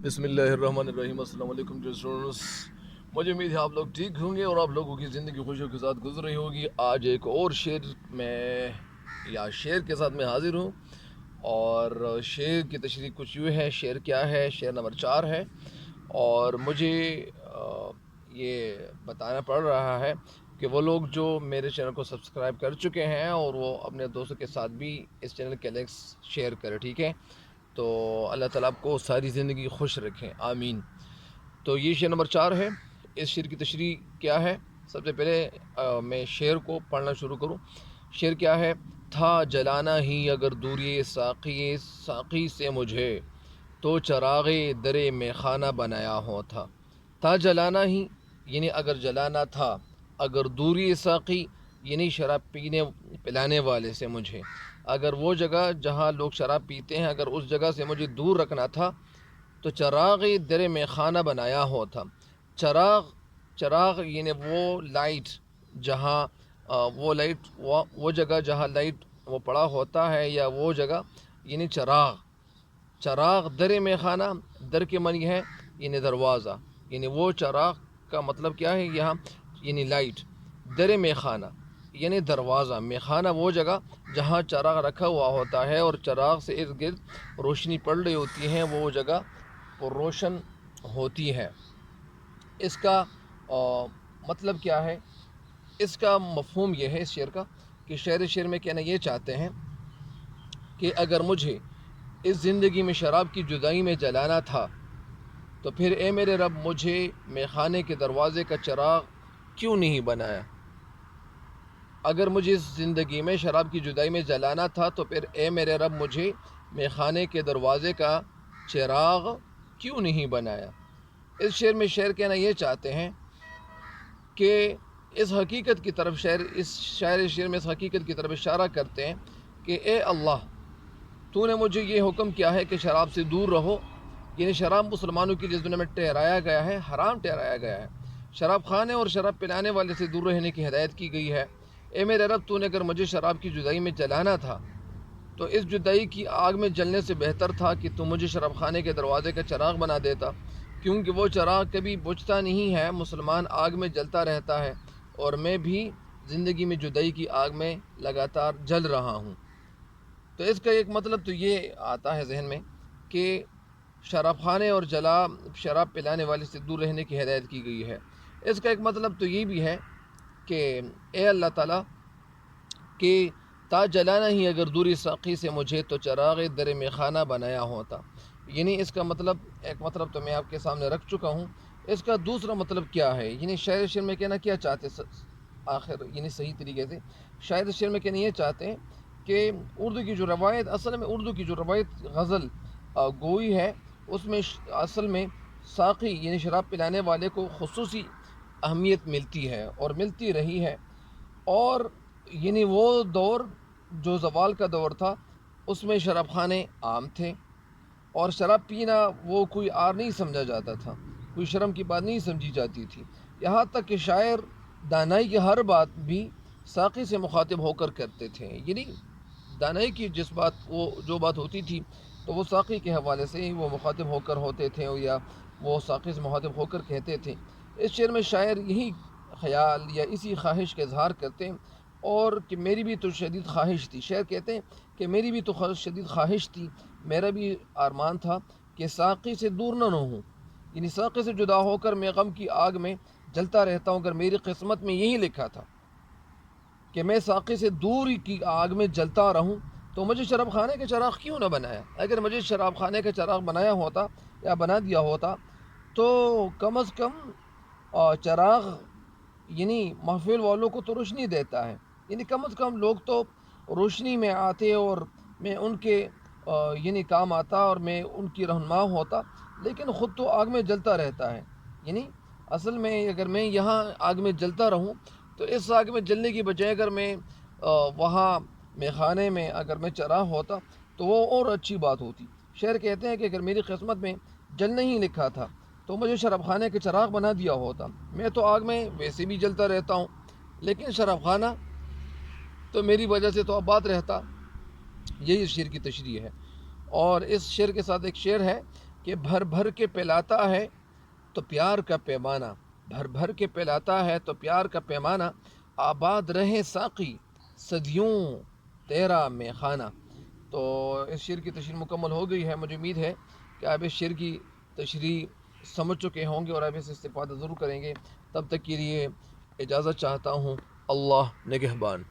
بسم اللہ الرحمن الرحیم۔ السلام علیکم ڈیئر اسٹوڈنٹس، مجھے امید ہے آپ لوگ ٹھیک ہوں گے اور آپ لوگوں کی زندگی خوشیوں کے ساتھ گزر رہی ہوگی۔ آج ایک اور شعر کے ساتھ میں حاضر ہوں، اور شعر کی تشریح کچھ یوں ہے۔ شعر کیا ہے؟ شعر نمبر 4 ہے، اور مجھے یہ بتانا پڑ رہا ہے کہ وہ لوگ جو میرے چینل کو سبسکرائب کر چکے ہیں اور وہ اپنے دوستوں کے ساتھ بھی اس چینل کے لنکس شیئر کریں، ٹھیک ہے؟ تو اللہ تعالیٰ آپ کو ساری زندگی خوش رکھیں، آمین۔ تو یہ شعر نمبر 4 ہے۔ اس شعر کی تشریح کیا ہے؟ سب سے پہلے میں شعر کو پڑھنا شروع کروں۔ شعر کیا ہے؟ تھا جلانا ہی اگر دوری ساقی سے مجھے، تو چراغ در میں خانہ بنایا ہو تھا۔ تھا جلانا ہی یعنی اگر جلانا تھا، اگر دوری ساقی یعنی شراب پلانے والے سے مجھے، اگر وہ جگہ جہاں لوگ شراب پیتے ہیں اگر اس جگہ سے مجھے دور رکھنا تھا، تو چراغ در میں خانہ بنایا ہو تھا۔ چراغ یعنی وہ لائٹ جہاں وہ جگہ جہاں لائٹ وہ پڑا ہوتا ہے، یا وہ جگہ یعنی چراغ در میں خانہ، در کے معنی ہے یعنی دروازہ، یعنی وہ چراغ کا مطلب کیا ہے یہاں؟ یعنی لائٹ۔ در میں خانہ یعنی دروازہ، میں خانہ وہ جگہ جہاں چراغ رکھا ہوا ہوتا ہے اور چراغ سے ارد گرد روشنی پڑ رہی ہوتی ہے، وہ جگہ پر روشن ہوتی ہے۔ اس کا مطلب کیا ہے؟ اس کا مفہوم یہ ہے اس شعر کا کہ شعر میں کہنا یہ چاہتے ہیں کہ اگر مجھے اس زندگی میں شراب کی جدائی میں جلانا تھا، تو پھر اے میرے رب مجھے میخانے کے دروازے کا چراغ کیوں نہیں بنایا؟ اگر مجھے اس زندگی میں شراب کی جدائی میں جلانا تھا، تو پھر اے میرے رب مجھے میخانے کے دروازے کا چراغ کیوں نہیں بنایا؟ اس شعر میں شعر کہنا یہ چاہتے ہیں کہ اس حقیقت کی طرف شعر میں اس حقیقت کی طرف اشارہ کرتے ہیں کہ اے اللہ، تو نے مجھے یہ حکم کیا ہے کہ شراب سے دور رہو، یعنی شراب مسلمانوں کے لیے دنیا میں ٹھہرایا گیا ہے، حرام ٹھہرایا گیا ہے۔ شراب خانے اور شراب پلانے والے سے دور رہنے کی ہدایت کی گئی ہے۔ اے میرے رب، تو نے اگر مجھے شراب کی جدائی میں جلانا تھا، تو اس جدائی کی آگ میں جلنے سے بہتر تھا کہ تو مجھے شراب خانے کے دروازے کا چراغ بنا دیتا، کیونکہ وہ چراغ کبھی بجھتا نہیں ہے، مسلمان آگ میں جلتا رہتا ہے، اور میں بھی زندگی میں جدائی کی آگ میں لگاتار جل رہا ہوں۔ تو اس کا ایک مطلب تو یہ آتا ہے ذہن میں کہ شراب خانے اور شراب پلانے والے سے دور رہنے کی ہدایت کی گئی ہے۔ اس کا ایک مطلب تو یہ بھی ہے کہ اے اللہ تعالیٰ کہ تا جلانا ہی اگر دوری ساقی سے مجھے، تو چراغ در میں خانہ بنایا ہوتا۔ یعنی اس کا مطلب ایک مطلب تو میں آپ کے سامنے رکھ چکا ہوں۔ اس کا دوسرا مطلب کیا ہے؟ یعنی شعر میں کہنا کیا چاہتے آخر یعنی صحیح طریقے سے شعر میں کہنا یہ چاہتے ہیں کہ اردو کی جو روایت غزل گوئی ہے، اس میں اصل میں ساقی یعنی شراب پلانے والے کو خصوصی اہمیت ملتی ہے اور ملتی رہی ہے، اور یعنی وہ دور جو زوال کا دور تھا، اس میں شراب خانے عام تھے، اور شراب پینا وہ کوئی عار نہیں سمجھا جاتا تھا، کوئی شرم کی بات نہیں سمجھی جاتی تھی۔ یہاں تک کہ شاعر دانائی کی ہر بات بھی ساقی سے مخاطب ہو کر کرتے تھے، یعنی دانائی کی جو بات ہوتی تھی تو وہ ساقی کے حوالے سے ہی وہ مخاطب ہو کر ہوتے تھے، یا وہ ساقی سے مخاطب ہو کر کہتے تھے۔ اس شعر میں شاعر یہی خیال یا اسی خواہش کا اظہار کرتے ہیں، اور کہ میری بھی تو شدید خواہش تھی۔ شاعر کہتے ہیں کہ میری بھی تو شدید خواہش تھی، میرا بھی آرمان تھا کہ ساقی سے دور نہ ہوں، یعنی ساقی سے جدا ہو کر میں غم کی آگ میں جلتا رہتا ہوں۔ اگر میری قسمت میں یہی لکھا تھا کہ میں ساقی سے دور کی آگ میں جلتا رہوں، تو مجھے شراب خانے کے چراغ کیوں نہ بنایا؟ اگر مجھے شراب خانے کا چراغ بنایا ہوتا یا بنا دیا ہوتا، تو کم از کم چراغ یعنی محفل والوں کو تو روشنی دیتا ہے، یعنی کم از کم لوگ تو روشنی میں آتے اور میں ان کے یعنی کام آتا اور میں ان کی رہنما ہوتا، لیکن خود تو آگ میں جلتا رہتا ہے۔ یعنی اصل میں اگر میں یہاں آگ میں جلتا رہوں، تو اس آگ میں جلنے کی بجائے اگر میں وہاں میخانے میں اگر میں چراغ ہوتا تو وہ اور اچھی بات ہوتی۔ شعر کہتے ہیں کہ اگر میری قسمت میں جلنا ہی لکھا تھا، تو مجھے شراب خانے کے چراغ بنا دیا ہوتا۔ میں تو آگ میں ویسے بھی جلتا رہتا ہوں، لیکن شراب خانہ تو میری وجہ سے تو آباد رہتا۔ یہی اس شعر کی تشریح ہے۔ اور اس شعر کے ساتھ ایک شعر ہے کہ بھر بھر کے پلاتا ہے تو پیار کا پیمانہ، بھر بھر کے پلاتا ہے تو پیار کا پیمانہ، آباد رہے ساقی صدیوں تیرا مے خانہ۔ تو اس شعر کی تشریح مکمل ہو گئی ہے، مجھے امید ہے کہ آپ اس شعر کی تشریح سمجھ چکے ہوں گے اور آپ اس سے استفادہ ضرور کریں گے۔ تب تک کے لیے اجازت چاہتا ہوں، اللہ نگہبان۔